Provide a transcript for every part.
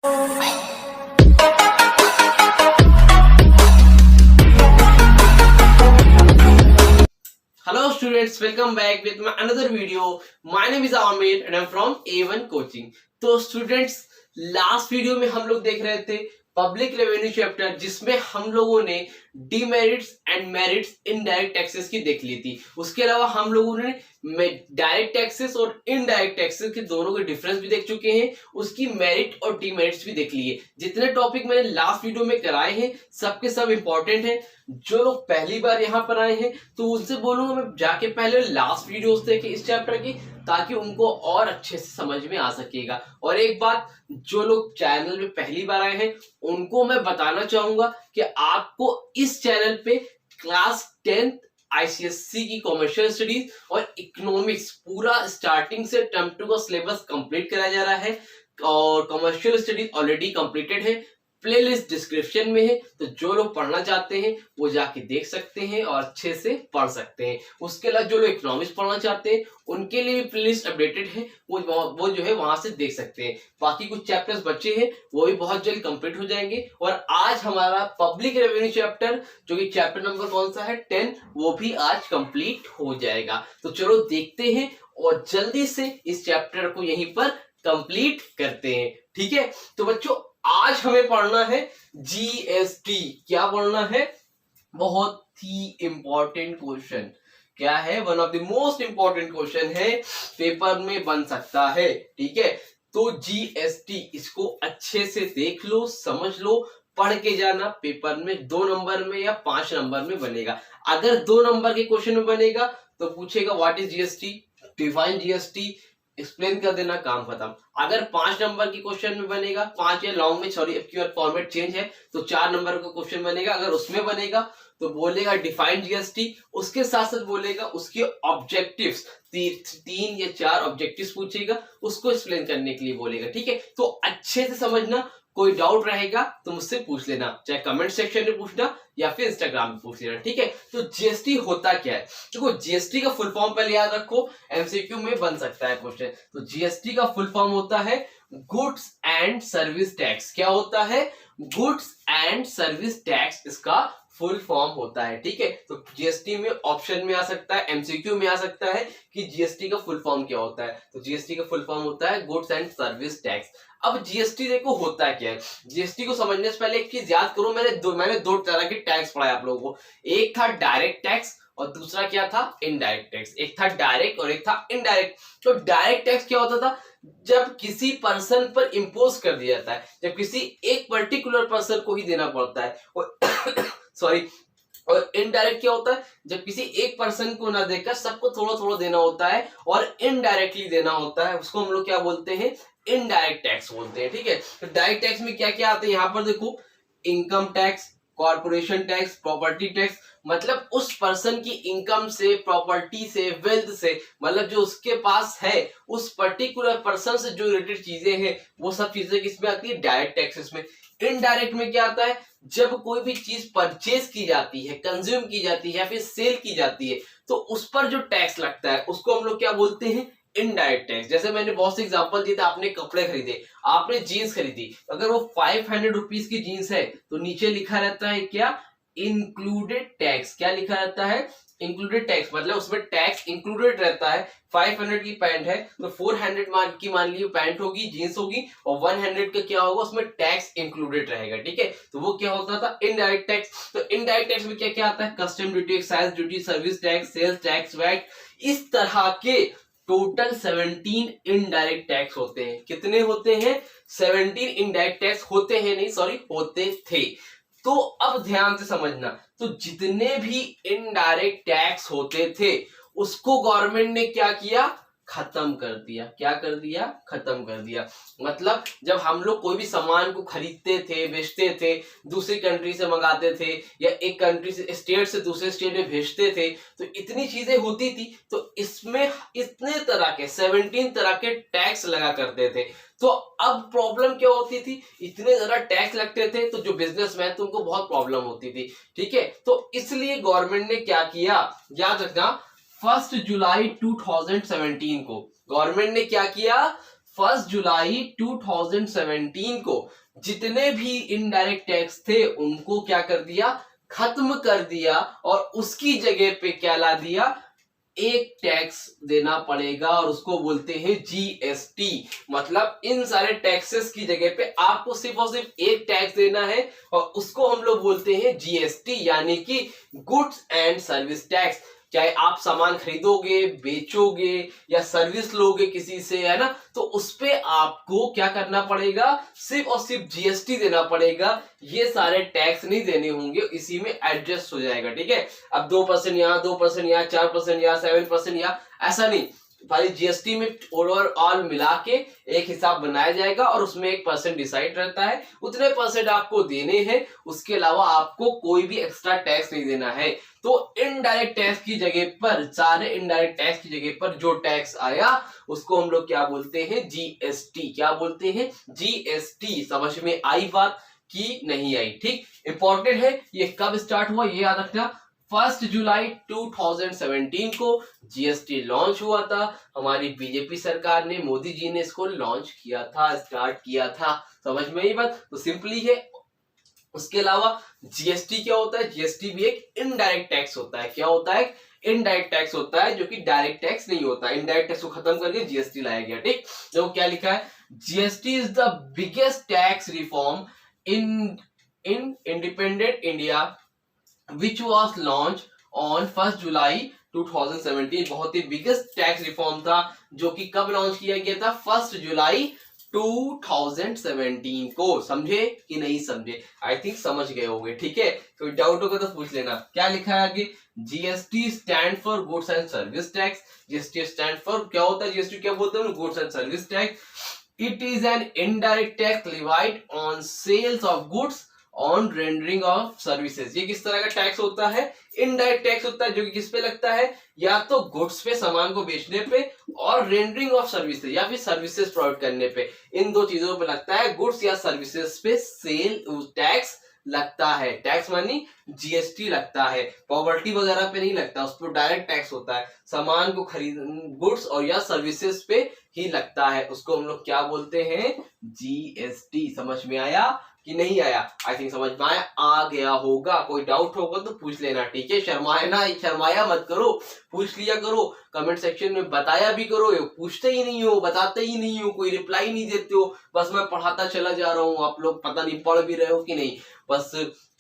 Hello students, welcome back with my another video. My name is Amir and I'm from A1 Coaching. तो students, last video में हम लोग देख रहे थे पब्लिक रेवेन्यू चैप्टर, जिसमें हम लोगों ने demerits and merits indirect taxes की देख ली थी। उसके अलावा हम लोगों ने डायरेक्ट टैक्सेस और इनडायरेक्ट टैक्सेस के दोनों के डिफरेंस भी देख चुके हैं, उसकी मेरिट और डीमेरिट्स भी देख लिए। जितने टॉपिक मैंने लास्ट वीडियो में कराए हैं सबके सब इंपॉर्टेंट हैं। जो लोग पहली बार यहाँ पर आए हैं तो उनसे बोलूंगा मैं जाके पहले लास्ट वीडियोस देखें इस चैप्टर की, ताकि उनको और अच्छे से समझ में आ सकेगा। और एक बात, जो लोग चैनल में पहली बार आए हैं उनको मैं बताना चाहूंगा कि आपको इस चैनल पे क्लास 10th आईसीएससी की कॉमर्शियल स्टडीज और इकोनॉमिक्स पूरा स्टार्टिंग से टर्म 2 का सिलेबस कंप्लीट कराया जा रहा है, और कॉमर्शियल स्टडीज ऑलरेडी कंप्लीटेड है। प्लेलिस्ट डिस्क्रिप्शन में है, तो जो लोग पढ़ना चाहते हैं वो जाके देख सकते हैं और अच्छे से पढ़ सकते हैं। उसके अलावा जो लोग इकोनॉमिक्स पढ़ना चाहते हैं उनके लिए भी प्लेलिस्ट अपडेटेड है, वो जो है वहां से देख सकते हैं। बाकी कुछ चैप्टर्स बचे हैं वो भी बहुत जल्द कंप्लीट हो जाएंगे। और आज हमारा पब्लिक रेवेन्यू चैप्टर, जो कि चैप्टर नंबर कौन सा है 10, वो भी आज कंप्लीट हो जाएगा। तो चलो देखते हैं और जल्दी से इस चैप्टर को यहीं पर कंप्लीट करते हैं। ठीक है, तो बच्चों आज हमें पढ़ना है जीएसटी। क्या पढ़ना है? बहुत ही इंपॉर्टेंट क्वेश्चन। क्या है? One of the most important question है, पेपर में बन सकता है। ठीक है, तो जीएसटी, इसको अच्छे से देख लो, समझ लो, पढ़ के जाना। पेपर में 2 नंबर में या 5 नंबर में बनेगा। अगर 2 नंबर के क्वेश्चन में बनेगा तो पूछेगा what is GST, define GST, explain कर देना, काम खत्म। अगर 5 नंबर की क्वेश्चन में बनेगा, 5 या लॉन्ग में, सॉरी अब की बार फॉर्मेट चेंज है, तो 4 नंबर का क्वेश्चन बनेगा। अगर उसमें बनेगा तो बोलेगा डिफाइन जीएसटी, उसके साथ साथ बोलेगा उसके ऑब्जेक्टिव्स, 3 या 4 ऑब्जेक्टिव्स पूछेगा, उसको एक्सप्लेन करने के लिए बोलेगा। ठीक है, तो अच्छे से समझना। कोई डाउट रहेगा तो मुझसे पूछ लेना, चाहे कमेंट सेक्शन में पूछना या फिर इंस्टाग्राम में पूछ लेना। ठीक है, तो जीएसटी होता क्या है? देखो, जीएसटी का फुल फॉर्म पहले याद रखो, एमसीक्यू में बन सकता है क्वेश्चन। तो जीएसटी का फुल फॉर्म होता है गुड्स एंड सर्विस टैक्स। क्या होता है? गुड्स एंड सर्विस टैक्स इसका फुल फॉर्म होता है। ठीक है, तो जीएसटी में ऑप्शन में आ सकता है, एमसीक्यू में आ सकता है कि जीएसटी का फुल फॉर्म क्या होता है। तो जीएसटी का फुल फॉर्म होता है गुड्स एंड सर्विस टैक्स। अब जीएसटी देखो होता क्या है। जीएसटी को समझने से पहले एक चीज याद करो, मैंने दो तरह के टैक्स पढ़ाया आप लोगों को। एक था डायरेक्ट टैक्स और दूसरा क्या था? Indirect tax. एक था डायरेक्ट और एक था इनडायरेक्ट। तो डायरेक्ट टैक्स क्या होता था? जब किसी पर्सन पर इंपोज कर दिया जाता है, जब किसी एक पर्टिकुलर पर्सन को ही देना पड़ता है। और सॉरी, और इनडायरेक्ट क्या होता है? जब किसी एक पर्सन को ना देकर सबको थोड़ा थोड़ा देना होता है और इनडायरेक्टली देना होता है, उसको हम लोग क्या बोलते हैं? इनडायरेक्ट टैक्स बोलते हैं। ठीक है, तो डायरेक्ट टैक्स में क्या क्या आता है यहाँ पर देखो, income tax, corporation tax, property tax. मतलब उस पर्सन की इनकम से, प्रॉपर्टी से, वेल्थ से, मतलब जो उसके पास है, उस पर्टिकुलर पर्सन से जो रिलेटेड चीजें हैं, वो सब चीजें किसमें आती है? डायरेक्ट टैक्सेस में। इनडायरेक्ट में क्या आता है? जब कोई भी चीज परचेज की जाती है, कंज्यूम की जाती है या फिर सेल की जाती है, तो उस पर जो टैक्स लगता है उसको हम लोग क्या बोलते हैं? Indirect tax. जैसे मैंने बहुत से एग्जांपल दिए थे, आपने कपड़े खरीदे, आपने जीन्स खरीदी, अगर वो 500 रुपीज की जीन्स है तो नीचे लिखा रहता है क्या? Included tax. क्या लिखा रहता है? Included tax. मतलब उसमें टैक्स इंक्लूडेड रहता है। 500 की पैंट है तो 400 की मान ली पैंट होगी, जीन्स होगी, और 100 का क्या होगा? उसमें टैक्स इंक्लूडेड रहेगा। ठीक है, तो वो क्या होता था? Indirect tax. तो इनडायरेक्ट टैक्स में क्या क्या आता है? Custom duty, excise duty, service tax, sales tax, VAT, इस तरह के टोटल 17 इनडायरेक्ट टैक्स होते हैं। कितने होते हैं? 17 इनडायरेक्ट टैक्स होते हैं, नहीं सॉरी, होते थे। तो अब ध्यान से समझना, तो जितने भी इनडायरेक्ट टैक्स होते थे उसको गवर्नमेंट ने क्या किया? खत्म कर दिया। क्या कर दिया? खत्म कर दिया। मतलब जब हम लोग कोई भी सामान को खरीदते थे, बेचते थे, दूसरी कंट्री से मंगाते थे या एक कंट्री से, स्टेट से दूसरे स्टेट में भेजते थे, तो इतनी चीजें होती थी, तो इसमें इतने तरह के 17 तरह के टैक्स लगा करते थे। तो अब प्रॉब्लम क्या होती थी? इतने ज्यादा टैक्स लगते थे तो जो बिजनेसमैन थे उनको बहुत प्रॉब्लम होती थी। ठीक है, तो इसलिए गवर्नमेंट ने क्या किया, याद रखना, 1 जुलाई 2017 को गवर्नमेंट ने क्या किया? 1 जुलाई 2017 को जितने भी इनडायरेक्ट टैक्स थे उनको क्या कर दिया, खत्म कर दिया, और उसकी जगह पे क्या ला दिया, एक टैक्स देना पड़ेगा और उसको बोलते हैं जीएसटी। मतलब इन सारे टैक्सेस की जगह पे आपको सिर्फ और सिर्फ एक टैक्स देना है और उसको हम लोग बोलते हैं जीएसटी, यानी कि गुड्स एंड सर्विस टैक्स। चाहे आप सामान खरीदोगे, बेचोगे या सर्विस लोगे किसी से, है ना, तो उस पे आपको क्या करना पड़ेगा, सिर्फ और सिर्फ जीएसटी देना पड़ेगा। ये सारे टैक्स नहीं देने होंगे, इसी में एडजस्ट हो जाएगा। ठीक है, अब 2% यहाँ, 2% यहाँ, 4% यहाँ, 7% यहाँ, ऐसा नहीं, भाई जीएसटी में ओवरऑल मिला के एक हिसाब बनाया जाएगा और उसमें 1% डिसाइड रहता है, उतने परसेंट आपको देने हैं, उसके अलावा आपको कोई भी एक्स्ट्रा टैक्स नहीं देना है। तो इनडायरेक्ट टैक्स की जगह पर, सारे इनडायरेक्ट टैक्स की जगह पर जो टैक्स आया उसको हम लोग क्या बोलते हैं, जीएसटी। क्या बोलते हैं, जीएसटी। समझ में आई बात कि नहीं आई? ठीक, इंपॉर्टेंट है। ये कब स्टार्ट हुआ ये याद रखना, 1 जुलाई 2017 को जीएसटी लॉन्च हुआ था। हमारी बीजेपी सरकार ने, मोदी जी ने इसको लॉन्च किया था, स्टार्ट किया था। समझ में आई बात? तो सिंपली है। उसके अलावा जीएसटी क्या होता है, जीएसटी भी एक इनडायरेक्ट टैक्स होता है। क्या होता है, इनडायरेक्ट टैक्स होता है, जो कि डायरेक्ट टैक्स नहीं होता। इनडायरेक्ट टैक्स को खत्म करके जीएसटी लाया गया। ठीक, तो क्या लिखा है, GST is the biggest tax reform in independent India which was launched on 1 जुलाई 2017। बहुत ही बिगेस्ट टैक्स रिफॉर्म था जो कि कब लॉन्च किया गया था, 1 जुलाई 2017 को। समझे कि नहीं समझे? आई थिंक समझ गए होंगे। ठीक है, कोई डाउट होगा तो पूछ लेना। क्या लिखा है आगे, GST stand for goods and service tax. GST stand for, क्या होता है जीएसटी, क्या बोलते हैं, goods and service tax. It is an indirect tax levied on sales of goods on rendering of services. ये किस तरह का टैक्स होता है, इनडायरेक्ट टैक्स होता है, जो कि किस पे लगता है, या तो गुड्स पे, सामान को बेचने पे, और रेंडरिंग ऑफ सर्विसेज या फिर सर्विसेज प्रोवाइड करने पे। इन दो चीजों पे लगता है, गुड्स या सर्विसेज पे सेल टैक्स लगता है। टैक्स मानी जीएसटी लगता है, प्रॉपर्टी वगैरह पे नहीं लगता, उस पर डायरेक्ट टैक्स होता है। सामान को खरीद, गुड्स और या सर्विसेज पे ही लगता है, उसको हम लोग क्या बोलते हैं, जीएसटी। समझ में आया कि नहीं आया? आई थिंक समझ में आया, आ गया होगा। कोई डाउट होगा तो पूछ लेना। ठीक है, शर्माया मत करो, पूछ लिया करो, कमेंट सेक्शन में बताया भी करो। पूछते ही नहीं हो, बताते ही नहीं हो, कोई रिप्लाई नहीं देते हो, बस मैं पढ़ाता चला जा रहा हूँ, आप लोग पता नहीं पढ़ भी रहे हो कि नहीं, बस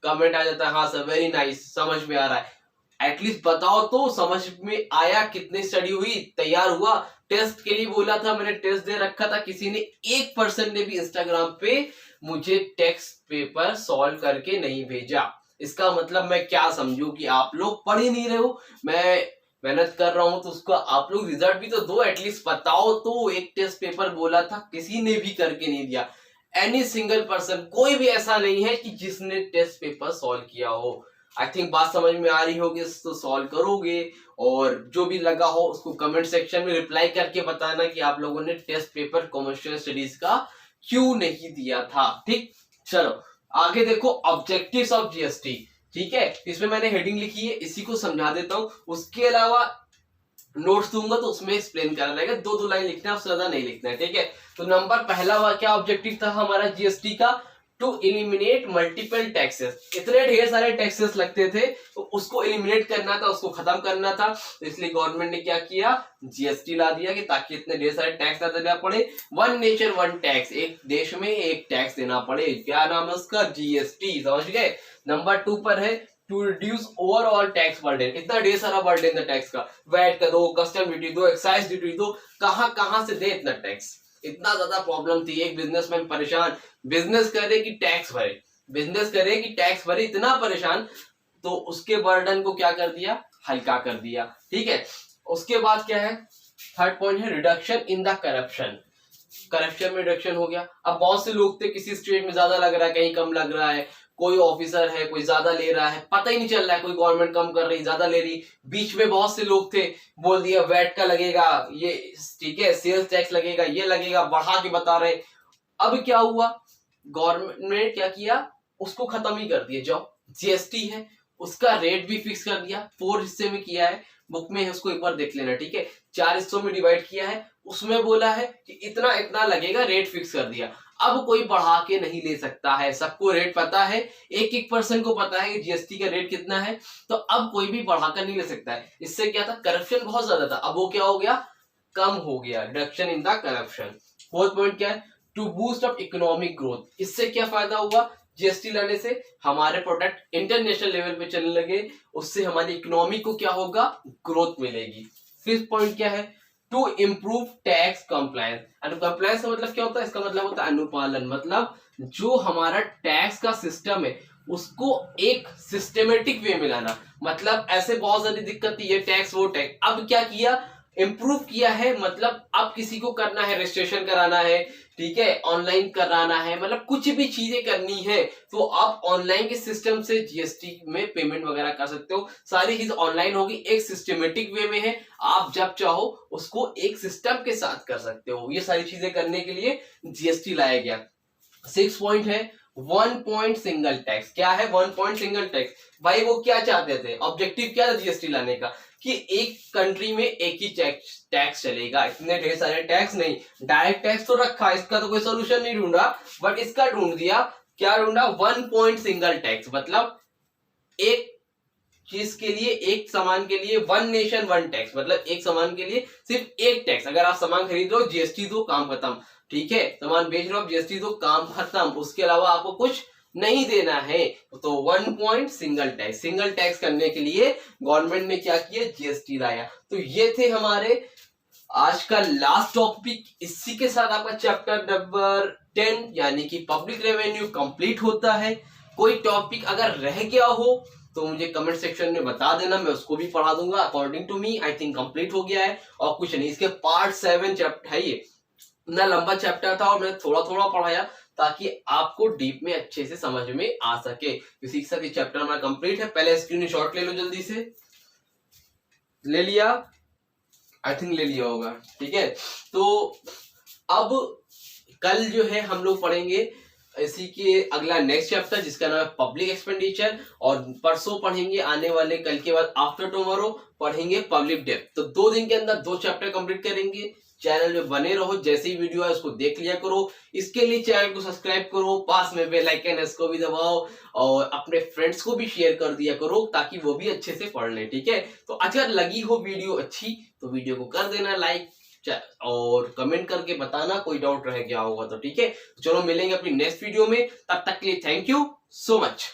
कमेंट आ जाता है, हाँ सर वेरी नाइस, समझ में आ रहा है। एटलीस्ट बताओ तो समझ में आया, कितनी स्टडी हुई, तैयार हुआ। टेस्ट के लिए बोला था मैंने, टेस्ट दे रखा था, किसी ने 1% ने भी इंस्टाग्राम पे मुझे टेक्स्ट पेपर सॉल्व करके नहीं भेजा। इसका मतलब मैं क्या समझूं कि आप लोग पढ़ ही नहीं रहे हो। मैं मेहनत कर रहा हूं तो उसका आप लोग रिजल्ट भी तो दो, एटलीस्ट बताओ तो। एक टेस्ट पेपर बोला था, किसी ने भी करके नहीं दिया। एनी सिंगल पर्सन, कोई भी ऐसा नहीं है कि जिसने टेस्ट पेपर सॉल्व किया हो। आई थिंक बात समझ में आ रही होगी, तो सॉल्व करोगे और जो भी लगा हो उसको कमेंट सेक्शन में रिप्लाई करके बताना कि आप लोगों ने टेस्ट पेपर कॉमर्शियल स्टडीज का क्यों नहीं दिया था। ठीक, चलो आगे देखो, ऑब्जेक्टिव्स ऑफ जीएसटी। ठीक है, इसमें मैंने हेडिंग लिखी है, इसी को समझा देता हूं। उसके अलावा नोट्स दूंगा तो उसमें एक्सप्लेन करना रहेगा, 2-2 लाइन लिखना है, उससे ज्यादा नहीं लिखना है। ठीक है, तो नंबर पहला क्या ऑब्जेक्टिव था हमारा जीएसटी का, टू एलिमिनेट मल्टीपल टैक्सेस। इतने ढेर सारे टैक्सेस लगते थे तो उसको एलिमिनेट करना था, उसको खत्म करना था। तो इसलिए गवर्नमेंट ने क्या किया, जीएसटी ला दिया कि ताकि इतने ढेर सारे टैक्स ना देना पड़े। वन नेचर वन टैक्स, एक देश में एक टैक्स देना पड़े। क्या नाम है उसका, जीएसटी। समझ गए। नंबर 2 पर है to reduce overall tax burden. इतना ढेर सारा बर्डन था टैक्स का, वैट का दो, कस्टम ड्यूटी दो, एक्साइज ड्यूटी दो, कहां से दे इतना टैक्स। इतना ज्यादा प्रॉब्लम थी, एक बिजनेसमैन परेशान, बिजनेस करे कि टैक्स भरे, बिजनेस करे कि टैक्स भरे, इतना परेशान। तो उसके बर्डन को क्या कर दिया, हल्का कर दिया। ठीक है, उसके बाद क्या है, थर्ड पॉइंट है reduction in the corruption. Corruption में रिडक्शन हो गया। अब बहुत से लोग थे, किसी स्टेट में ज्यादा लग रहा है, कहीं कम लग रहा है, कोई ऑफिसर है कोई ज्यादा ले रहा है, पता ही नहीं चल रहा है, कोई गवर्नमेंट कम कर रही, ज्यादा ले रही। बीच में बहुत से लोग थे, बोल दिया वैट का लगेगा ये, ठीक है, सेल्स टैक्स लगेगा, ये लगेगा, बढ़ा के बता रहे। अब क्या हुआ, गवर्नमेंट ने क्या किया, उसको खत्म ही कर दिया। जो जीएसटी है उसका रेट भी फिक्स कर दिया, 4 हिस्से में किया है, बुक में है, उसको एक बार देख लेना। ठीक है, 4 हिस्सों में डिवाइड किया है, उसमें बोला है कि इतना इतना लगेगा, रेट फिक्स कर दिया। अब कोई बढ़ा के नहीं ले सकता है, सबको रेट पता है, एक एक पर्सन को पता है कि जीएसटी का रेट कितना है, तो अब कोई भी बढ़ाकर नहीं ले सकता है। इससे क्या था, करप्शन बहुत ज्यादा था, अब वो क्या हो गया, कम हो गया, reduction in the corruption. Fourth point क्या है, to boost up economic growth. इससे क्या फायदा हुआ, जीएसटी लाने से हमारे प्रोडक्ट इंटरनेशनल लेवल पे चलने लगे, उससे हमारी इकोनॉमी को क्या होगा, ग्रोथ मिलेगी। फिफ्थ पॉइंट क्या है, to improve tax compliance. And compliance का मतलब क्या होता है, इसका मतलब होता है अनुपालन, मतलब जो हमारा टैक्स का सिस्टम है उसको एक सिस्टमेटिक वे में लाना। मतलब ऐसे बहुत सारी दिक्कत थी, ये टैक्स वो टैक्स, अब क्या किया, इम्प्रूव किया है। मतलब अब किसी को करना है, रजिस्ट्रेशन कराना है, ठीक है, ऑनलाइन कराना है, मतलब कुछ भी चीजें करनी है तो आप ऑनलाइन के सिस्टम से जीएसटी में पेमेंट वगैरह कर सकते हो। सारी चीज ऑनलाइन होगी, एक सिस्टमेटिक वे में है, आप जब चाहो उसको एक सिस्टम के साथ कर सकते हो। ये सारी चीजें करने के लिए जीएसटी लाया गया। 6 पॉइंट है, 1 पॉइंट सिंगल टैक्स। क्या है 1 पॉइंट सिंगल टैक्स, भाई वो क्या चाहते थे, ऑब्जेक्टिव क्या था जीएसटी लाने का, कि एक कंट्री में एक ही टैक्स चलेगा, इतने ढेर सारे टैक्स नहीं। डायरेक्ट टैक्स तो रखा, इसका तो कोई सोल्यूशन नहीं ढूंढा, बट इसका ढूंढ दिया। क्या ढूंढा, 1 पॉइंट सिंगल टैक्स, मतलब एक चीज के लिए, एक सामान के लिए, वन नेशन वन टैक्स, मतलब एक सामान के लिए सिर्फ एक टैक्स। अगर आप सामान खरीद रहे हो, जीएसटी दो, काम खत्म, ठीक है, सामान बेच रहे हो, जीएसटी दो, काम खत्म, उसके अलावा आपको कुछ नहीं देना है। तो 1 point single tax, single tax करने के लिए गवर्नमेंट ने क्या किया, जीएसटी लाया। तो ये थे हमारे आज का लास्ट टॉपिक। इसी के साथ आपका चैप्टर नंबर 10 यानी कि पब्लिक रेवेन्यू कंप्लीट होता है। कोई टॉपिक अगर रह गया हो तो मुझे कमेंट सेक्शन में बता देना, मैं उसको भी पढ़ा दूंगा। According to me I think complete हो गया है, और कुछ नहीं। इसके पार्ट 7 चैप्टर है, ये इतना लंबा चैप्टर था और मैंने थोड़ा थोड़ा पढ़ाया ताकि आपको डीप में अच्छे से समझ में आ सके। इसी के साथ ये चैप्टर हमारा कंप्लीट है। पहले स्क्रीनशॉट ले लो, जल्दी से ले लिया, आई थिंक ले लिया होगा, ठीक है। तो अब कल जो है हम लोग पढ़ेंगे इसी के अगला नेक्स्ट चैप्टर जिसका नाम है पब्लिक एक्सपेंडिचर, और परसों पढ़ेंगे, आने वाले कल के बाद आफ्टर टुमारो पढ़ेंगे पब्लिक डेट। तो 2 दिन के अंदर 2 चैप्टर कंप्लीट करेंगे। चैनल में बने रहो, जैसे ही वीडियो है उसको देख लिया करो। इसके लिए चैनल को सब्सक्राइब करो, पास में बेल आइकन है इसको भी दबाओ, और अपने फ्रेंड्स को भी शेयर कर दिया करो ताकि वो भी अच्छे से पढ़ ले, ठीक है। तो अगर लगी हो वीडियो अच्छी तो वीडियो को कर देना लाइक, और कमेंट करके बताना कोई डाउट रह गया होगा तो, ठीक है। चलो मिलेंगे अपनी नेक्स्ट वीडियो में, तब तक के लिए थैंक यू सो मच।